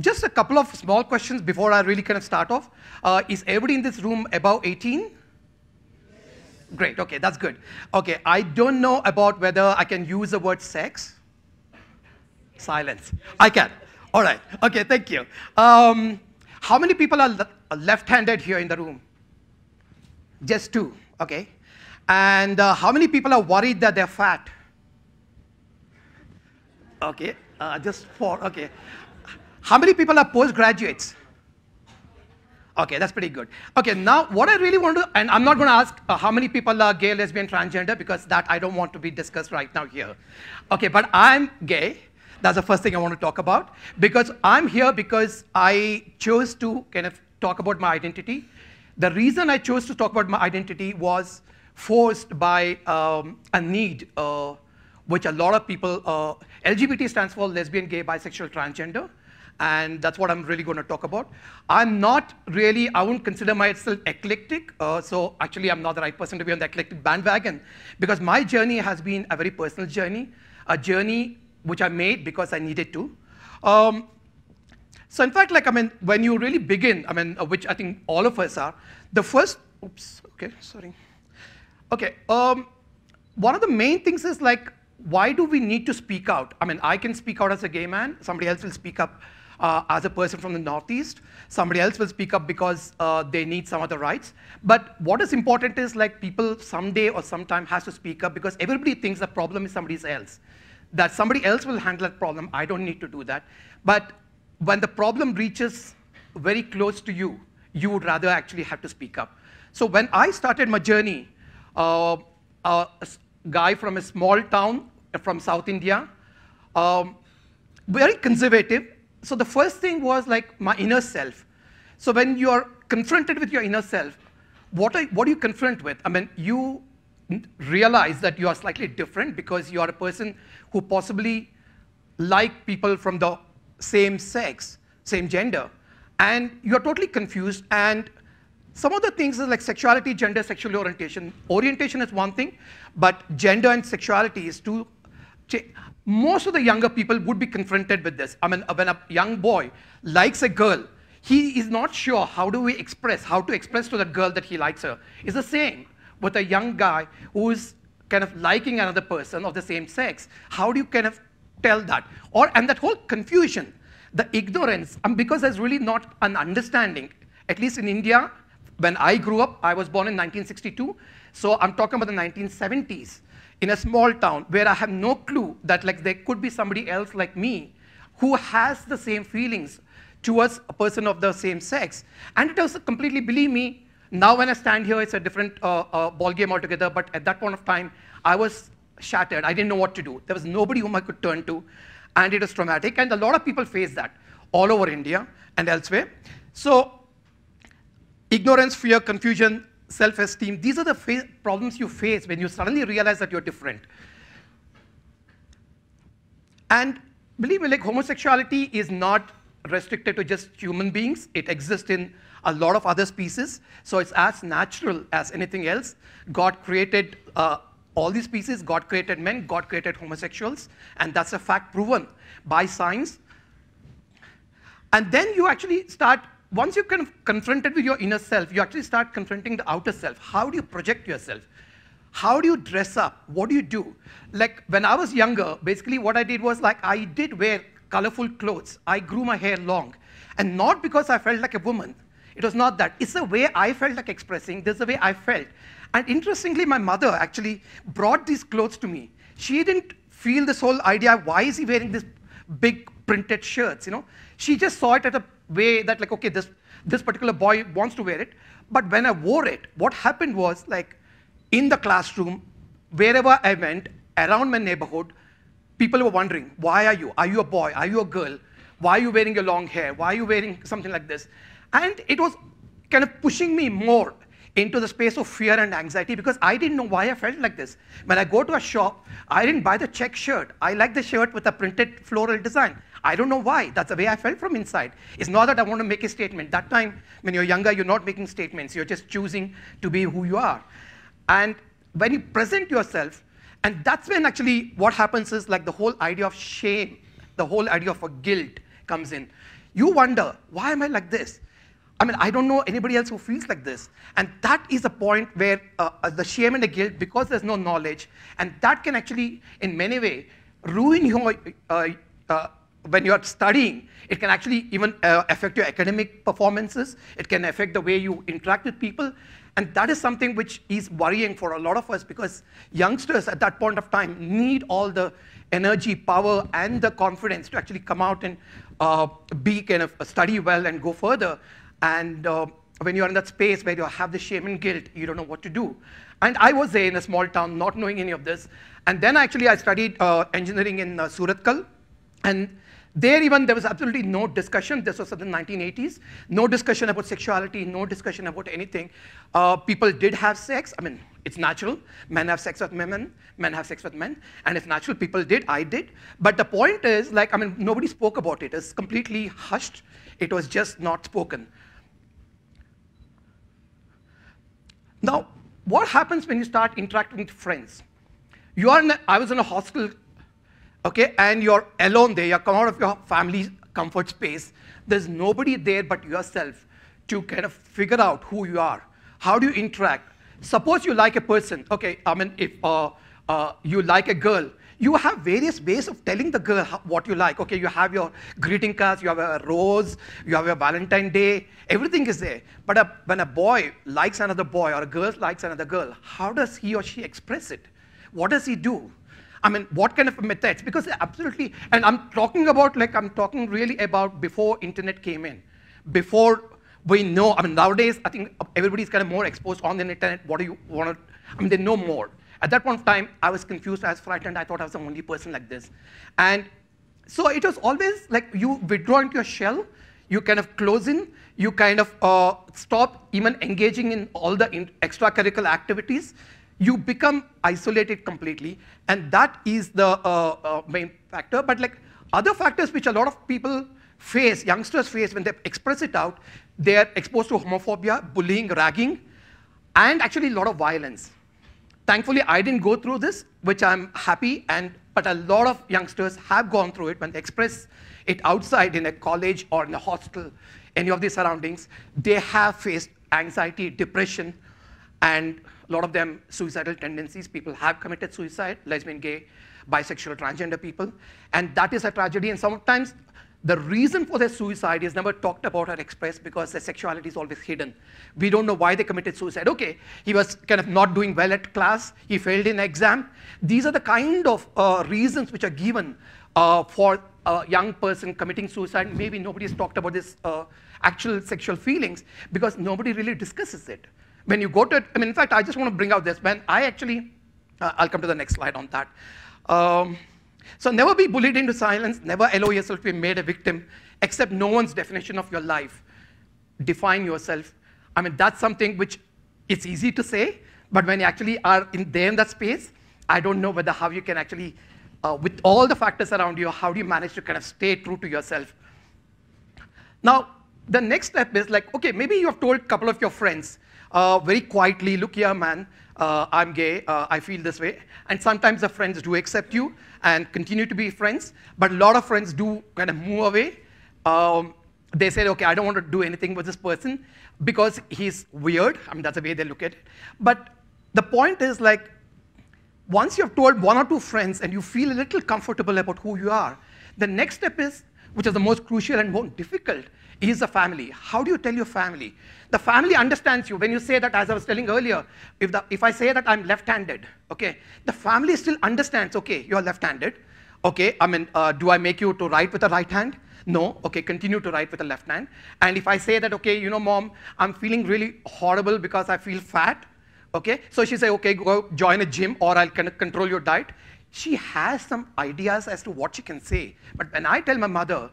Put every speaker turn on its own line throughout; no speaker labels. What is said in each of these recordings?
Just a couple of small questions before I really kind of start off. Is everybody in this room above 18? Great, okay, that's good. Okay, I don't know about whether I can use the word sex. Silence. I can. All right, okay, thank you. How many people are left-handed here in the room? Just 2, okay. And how many people are worried that they're fat? Okay, just 4, okay. How many people are postgraduates? Okay, that's pretty good. Okay, now what I really want to, and I'm not going to ask how many people are gay, lesbian, transgender, because that I don't want to be discussed right now here. Okay, but I'm gay. That's the first thing I want to talk about, because I'm here because I chose to kind of talk about my identity. The reason I chose to talk about my identity was forced by a need which a lot of people, LGBT stands for lesbian, gay, bisexual, transgender. And that's what I'm really going to talk about. I'm not really, I wouldn't consider myself eclectic. So actually, I'm not the right person to be on the eclectic bandwagon, because my journey has been a very personal journey, a journey which I made because I needed to. So in fact, like, I mean, when you really begin, I mean, which I think all of us are, the first, oops, okay, sorry. Okay, one of the main things is like, why do we need to speak out? I mean, I can speak out as a gay man. Somebody else will speak up as a person from the Northeast. Somebody else will speak up because they need some other rights. But what is important is like people someday or sometime has to speak up, because everybody thinks the problem is somebody else. That somebody else will handle that problem. I don't need to do that. But when the problem reaches very close to you, you would rather actually have to speak up. So when I started my journey, a guy from a small town from South India, very conservative. So the first thing was like my inner self. So when you're confronted with your inner self, what do you confront with? I mean, you realize that you are slightly different because you are a person who possibly like people from the same sex, same gender, and you're totally confused. And some of the things is like sexuality, gender, sexual orientation. Orientation is one thing, but gender and sexuality is two. Most of the younger people would be confronted with this. I mean, when a young boy likes a girl, he is not sure how to express to that girl that he likes her. It's the same with a young guy who is kind of liking another person of the same sex. How do you kind of tell that? And that whole confusion, the ignorance, because there's really not an understanding, at least in India. When I grew up, I was born in 1962, so I'm talking about the 1970s, in a small town where I have no clue that like there could be somebody else like me who has the same feelings towards a person of the same sex. And it was completely, believe me, now when I stand here, it's a different ball game altogether, but at that point of time, I was shattered. I didn't know what to do. There was nobody whom I could turn to, and it was traumatic, and a lot of people face that all over India and elsewhere. So ignorance, fear, confusion, self-esteem, these are the problems you face when you suddenly realize that you're different. And believe me, like homosexuality is not restricted to just human beings. It exists in a lot of other species. So it's as natural as anything else. God created all these species. God created men. God created homosexuals. And that's a fact proven by science. And then you actually start, once you're kind of confronted with your inner self, you actually start confronting the outer self. How do you project yourself? How do you dress up? What do you do? Like when I was younger, basically what I did was like I did wear colorful clothes. I grew my hair long. And not because I felt like a woman. It was not that. It's the way I felt like expressing. This is the way I felt. And interestingly, my mother actually brought these clothes to me. She didn't feel this whole idea, why is he wearing this big printed shirts, you know? She just saw it at a way that like, okay, this particular boy wants to wear it. But when I wore it, what happened was like in the classroom, wherever I went, around my neighborhood, people were wondering, why are you? Are you a boy? Are you a girl? Why are you wearing your long hair? Why are you wearing something like this? And it was kind of pushing me more into the space of fear and anxiety because I didn't know why I felt like this. When I go to a shop, I didn't buy the check shirt. I like the shirt with a printed floral design. I don't know why. That's the way I felt from inside. It's not that I want to make a statement. That time, when you're younger, you're not making statements. You're just choosing to be who you are. And when you present yourself, and that's when actually what happens is like the whole idea of shame, the whole idea of a guilt comes in. You wonder, why am I like this? I mean, I don't know anybody else who feels like this. And that is a point where the shame and the guilt, because there's no knowledge, and that can actually, in many ways, ruin your, when you're studying, it can actually even affect your academic performances. It can affect the way you interact with people. And that is something which is worrying for a lot of us, because youngsters at that point of time need all the energy, power, and the confidence to actually come out and be kind of study well and go further. And when you're in that space where you have the shame and guilt, you don't know what to do. And I was there in a small town, not knowing any of this. And then actually I studied engineering in Suratkal. And there was absolutely no discussion. This was in the 1980s. No discussion about sexuality, no discussion about anything. People did have sex. I mean, it's natural. Men have sex with women, men have sex with men. And it's natural, people did, I did. But the point is, like, I mean, nobody spoke about it. It's completely hushed. It was just not spoken. Now, what happens when you start interacting with friends? I was in a hostel, okay, and you're alone there. You come out of your family's comfort space. There's nobody there but yourself to kind of figure out who you are. How do you interact? Suppose you like a person. Okay, I mean, if you like a girl, you have various ways of telling the girl what you like. Okay, you have your greeting cards, you have a rose, you have your Valentine's Day, everything is there. But when a boy likes another boy or a girl likes another girl, how does he or she express it? What does he do? I mean, what kind of methods? Because absolutely, and I'm talking about, like, I'm talking really about before internet came in, before we know, I mean, nowadays, I think everybody's kind of more exposed on the internet. What do you want to, I mean, they know more. At that point of time, I was confused, I was frightened, I thought I was the only person like this. And so it was always like you withdraw into your shell, you kind of close in, you kind of stop even engaging in all the extracurricular activities. You become isolated completely, and that is the main factor. But like other factors which a lot of people face, youngsters face when they express it out, they are exposed to homophobia, bullying, ragging, and actually a lot of violence. Thankfully, I didn't go through this, which I'm happy, but a lot of youngsters have gone through it when they express it outside in a college or in a hostel, any of these surroundings. They have faced anxiety, depression, and a lot of them suicidal tendencies. People have committed suicide, lesbian, gay, bisexual, transgender people, and that is a tragedy. And sometimes the reason for their suicide is never talked about or expressed because their sexuality is always hidden. We don't know why they committed suicide. Okay, he was kind of not doing well at class, he failed in exam. These are the kind of reasons which are given for a young person committing suicide. Maybe nobody's talked about this actual sexual feelings because nobody really discusses it. When you go to, I mean, in fact, I just want to bring out this. When I actually, I'll come to the next slide on that. So never be bullied into silence, never allow yourself to be made a victim, accept no one's definition of your life. Define yourself. I mean, that's something which it's easy to say, but when you actually are there in that space, I don't know whether how you can actually, with all the factors around you, how do you manage to kind of stay true to yourself? Now, the next step is like, okay, maybe you have told a couple of your friends very quietly, look here, man, I'm gay, I feel this way. And sometimes the friends do accept you and continue to be friends, but a lot of friends do kind of move away. They say, okay, I don't want to do anything with this person because he's weird. I mean, that's the way they look at it. But the point is like, once you've told one or two friends and you feel a little comfortable about who you are, the next step is, which is the most crucial and most difficult, is the family. How do you tell your family? The family understands you. When you say that, as I was telling earlier, if I say that I'm left-handed, okay, the family still understands, okay, you're left-handed. Okay, I mean, do I make you to write with the right hand? No, okay, continue to write with the left hand. And if I say that, okay, you know, mom, I'm feeling really horrible because I feel fat, okay, so she say, okay, go join a gym or I'll kind of control your diet. She has some ideas as to what she can say. But when I tell my mother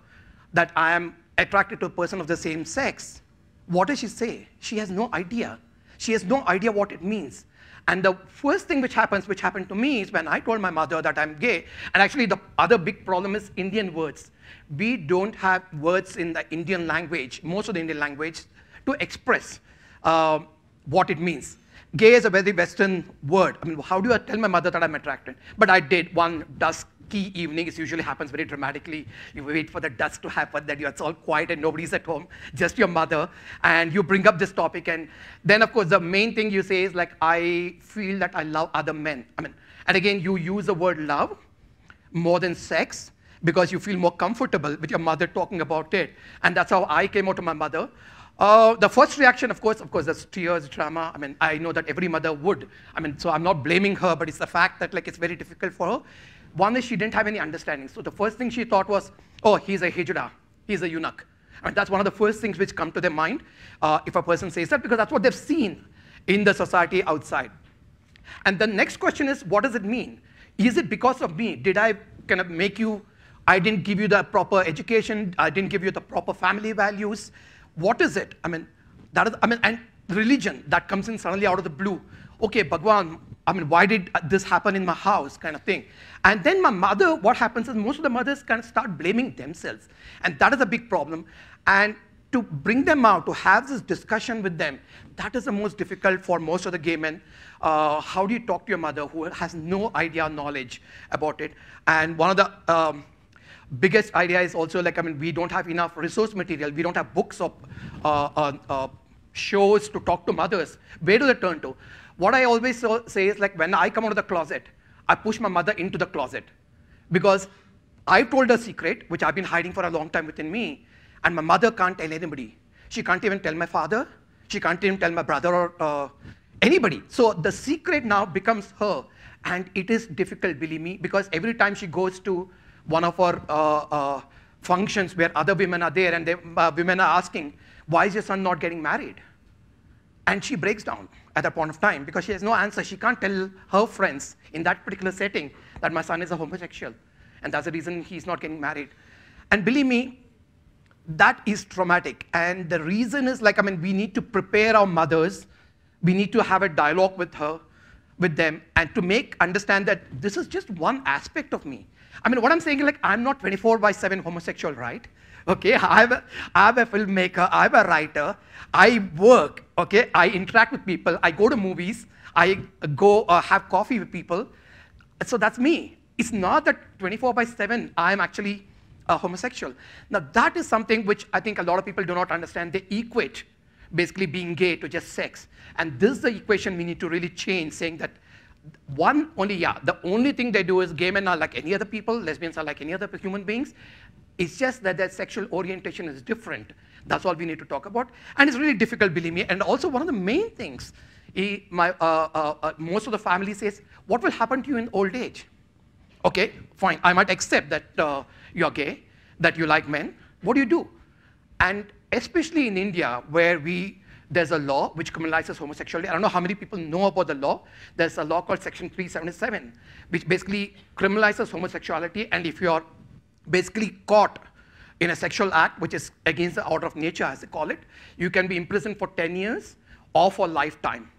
that I am attracted to a person of the same sex, what does she say? She has no idea. She has no idea what it means. And the first thing which happened to me is when I told my mother that I'm gay, and actually the other big problem is Indian words. We don't have words in the Indian language, most of the Indian language, to express what it means. Gay is a very Western word. I mean, how do I tell my mother that I'm attracted? But I did. One does ski evening. It usually happens very dramatically. You wait for the dusk to happen, then it's all quiet and nobody's at home, just your mother, and you bring up this topic, and then of course the main thing you say is like, I feel that I love other men. And again, you use the word love more than sex, because you feel more comfortable with your mother talking about it. And that's how I came out to my mother. The first reaction, of course, there's tears, drama. I know that every mother would. So I'm not blaming her, but it's the fact that like it's very difficult for her. One is she didn't have any understanding. So the first thing she thought was, oh, he's a hijra, he's a eunuch. That's one of the first things which come to their mind if a person says that, because that's what they've seen in the society outside. And the next question is, what does it mean? Is it because of me? Did I kind of make you, I didn't give you the proper education, I didn't give you the proper family values? What is it? And religion that comes in suddenly out of the blue. Okay, Bhagwan, why did this happen in my house, kind of thing. And then my mother, what happens is most of the mothers kind of start blaming themselves. And that is a big problem. And to bring them out, to have this discussion with them, that is the most difficult for most of the gay men. How do you talk to your mother who has no idea, knowledge about it? And one of the biggest idea is also like, we don't have enough resource material. We don't have books or shows to talk to mothers. Where do they turn to? What I always say is like, when I come out of the closet, I push my mother into the closet, because I've told her a secret, which I've been hiding for a long time within me, and my mother can't tell anybody. She can't even tell my father. She can't even tell my brother or anybody. So the secret now becomes her, and it is difficult, believe me, because every time she goes to one of our functions where other women are there, and women are asking, why is your son not getting married? And she breaks down at that point of time, because she has no answer. She can't tell her friends in that particular setting that my son is a homosexual, and that's the reason he's not getting married. And believe me, that is traumatic. And the reason is like, we need to prepare our mothers. We need to have a dialogue with them, and to make understand that this is just one aspect of me. What I'm saying is like, I'm not 24/7 homosexual, right? Okay, I'm a filmmaker, I'm a writer, I work, okay? I interact with people, I go to movies, I go have coffee with people. So that's me. It's not that 24/7 I'm actually a homosexual. Now that is something which I think a lot of people do not understand. They equate basically being gay to just sex. And this is the equation we need to really change, saying that the only thing they do is gay men are like any other people, lesbians are like any other human beings. It's just that their sexual orientation is different. That's all we need to talk about. And it's really difficult, believe me. And also one of the main things, most of the family says, what will happen to you in old age? Okay, fine, I might accept that you're gay, that you like men. What do you do? And especially in India, where there's a law which criminalizes homosexuality. I don't know how many people know about the law. There's a law called Section 377, which basically criminalizes homosexuality. And if you're basically caught in a sexual act, which is against the order of nature, as they call it, you can be imprisoned for 10 years or for lifetime.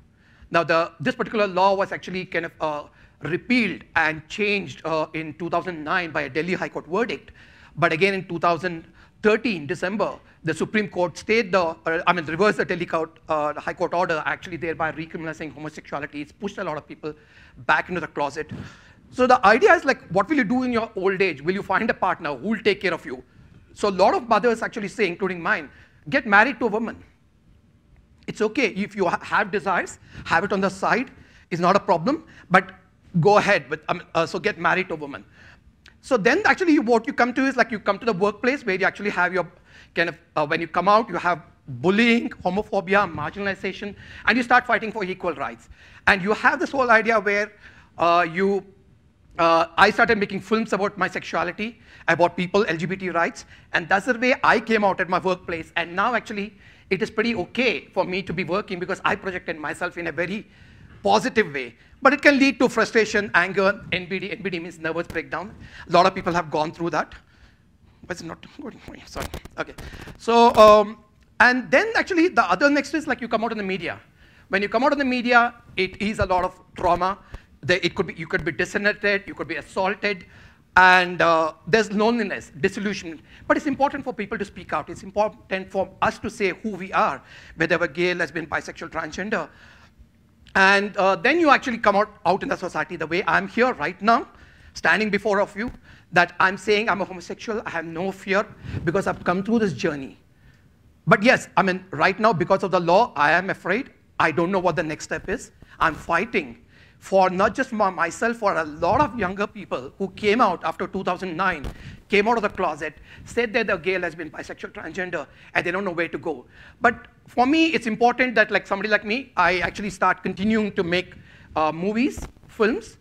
Now, this particular law was actually kind of repealed and changed in 2009 by a Delhi High Court verdict. But again, in 2013, December, the Supreme Court reversed the Delhi High Court order, actually thereby recriminalizing homosexuality. It's pushed a lot of people back into the closet. So the idea is like, what will you do in your old age? Will you find a partner who will take care of you? So a lot of mothers actually say, including mine, get married to a woman. It's okay. If you have desires, have it on the side. It's not a problem. But go ahead with, so get married to a woman. So then actually what you come to is like, you come to the workplace where you actually have your kind of, when you come out, you have bullying, homophobia, marginalization, and you start fighting for equal rights. And you have this whole idea where I started making films about my sexuality, about people, LGBT rights, and that's the way I came out at my workplace. And now actually, it is pretty okay for me to be working because I projected myself in a very positive way. But it can lead to frustration, anger, NBD. NBD means nervous breakdown. A lot of people have gone through that. But it's not good. Sorry. Okay. So, and then actually the other next is like you come out in the media. When you come out in the media, it is a lot of trauma. You could be disinherited, you could be assaulted, and there's loneliness, disillusionment. But it's important for people to speak out. It's important for us to say who we are, whether we're gay, lesbian, bisexual, transgender. And then you actually come out in the society the way I'm here right now, standing before of you, that I'm saying I'm a homosexual, I have no fear, because I've come through this journey. But yes, I mean, right now, because of the law, I am afraid. I don't know what the next step is. I'm fighting for not just myself, for a lot of younger people who came out after 2009, came out of the closet, said that they're gay, lesbian, bisexual, transgender, and they don't know where to go. But for me, it's important that, like somebody like me, I actually start continuing to make movies, films,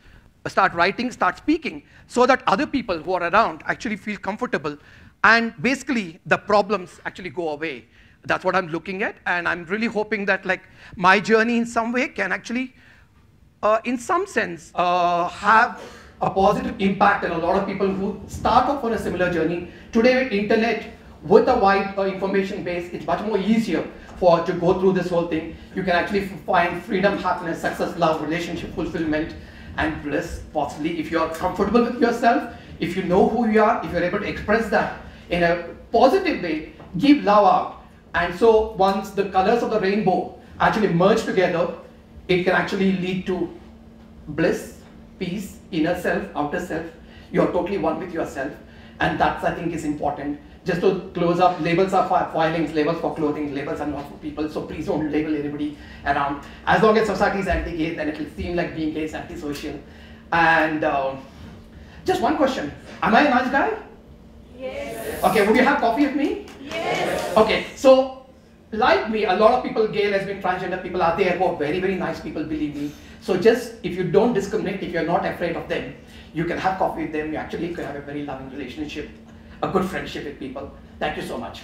start writing, start speaking, so that other people who are around actually feel comfortable, and basically the problems actually go away. That's what I'm looking at, and I'm really hoping that like my journey in some way can actually, in some sense, have a positive impact on a lot of people who start off on a similar journey. Today with internet, with a wide information base, it's much more easier to go through this whole thing. You can actually find freedom, happiness, success, love, relationship, fulfillment, and bliss, possibly, if you're comfortable with yourself, if you know who you are, if you're able to express that in a positive way, give love out. And so once the colors of the rainbow actually merge together, it can actually lead to bliss, peace, inner self, outer self. You're totally one with yourself. And that's, I think, is important. Just to close up, labels are for filings, labels for clothing, labels are not for people, so please don't label anybody around. As long as society is anti-gay, then it will seem like being gay is antisocial. And just one question, am I a nice guy?
Yes.
Okay, would you have coffee with me?
Yes.
Okay, so like me, a lot of people, gay, lesbian, transgender people are there who are very, very nice people, believe me. So just, if you don't discriminate, if you're not afraid of them, you can have coffee with them, you actually can have a very loving relationship, a good friendship with people. Thank you so much.